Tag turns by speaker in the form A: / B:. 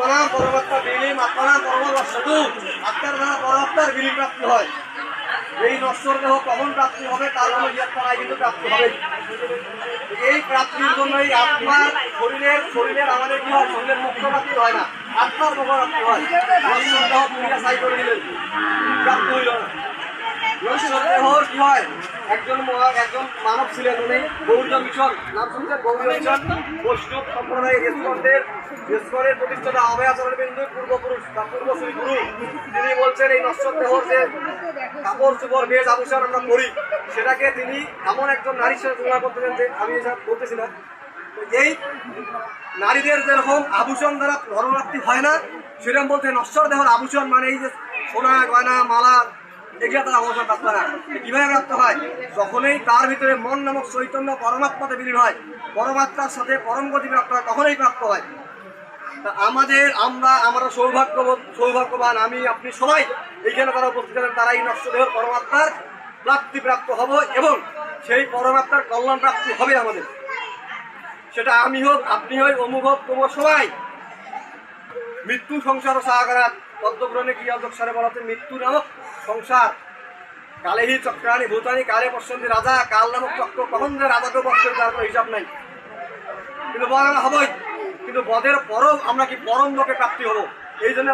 A: আত্মনাম পরমাত্মা বিলীন, আত্মনাম পরমাত্মা সাধু, আত্মার দ্বারা পরমাত্মার বিলীন প্রাপ্তি হয়। এই নশ্বর দেহ কখন প্রাপ্তি হবে তার কোনো ইয়ত্তা নাই, কিন্তু প্রাপ্তি হবে। এই প্রাপ্তির জন্য এই আত্মার শরীরের আমাদের কি হয়, শরীরের মুক্ত প্রাপ্তি হয় না, আত্মার মুখ প্রাপ্তি হয়। নশ্বর দেহ পুরিয়া ছাই করে দিলেন, প্রাপ্তি হইল না। নশ্বর দেহ কি হয়, একজন মানব ছিলেন, উনি গৌরীয় মিশন নাম শুনছেন? গৌরীয় মিশন বৈষ্ণব সম্প্রদায়ের ঈশ্বরের প্রতিষ্ঠাতা অভয়াচরণ বিন্দু পূর্বপুরুষ বা পূর্বশ্রী গুরু। তিনি বলছেন এই নশ্বর দেহর যে কাপড় চোপড় বেশ আভূষণ আমরা করি, সেটাকে তিনি এমন একজন নারীর সাথে তুলনা করতেছেন যে আমি এসব বলতেছি না। এই নারীদের যেরকম আভূষণ দ্বারা ধর্মপ্রাপ্তি হয় না, সেরকম বলতে নশ্বর দেহর আভূষণ মানে এই যে সোনা গয়না মালা, এগুলো তারা অবসর প্রাপ্ত হয় না। কিভাবে প্রাপ্ত হয়? যখনই তার ভিতরে মন নামক চৈতন্য পরমাত্মাতে বিলীন হয়, পরমাত্মার সাথে পরম গতি প্রাপ্ত হয়, তখনই প্রাপ্ত হয়। তা আমরা সৌভাগ্যবান, আমি আপনি সবাই এইখানে তারা উপস্থিত আছেন, তারা এই নশ্বর দেহের পরমাত্মার প্রাপ্তি প্রাপ্ত হব এবং সেই পরমাত্মার কল্যাণ প্রাপ্তি হবে আমাদের। সেটা আমি হোক, আপনি হই, অমুক হোক, তোমার সবাই। মৃত্যু সংসার ও সাগরাত পদ্মপুরাণে কি অধ্যক্ষরে বলা হচ্ছে, মৃত্যু নামক সংসার কালে হি চক্রানি ভূতানি কালে পশ্চন্তি রাজা, কাল নামক চক্র কখন যে রাজাকে বধ করে তার কোনো হিসাব নাই। কিন্তু বধ আমরা হবই, কিন্তু বধের পরও আমরা কি পরম লোকে প্রাপ্তি হবো। এই জন্য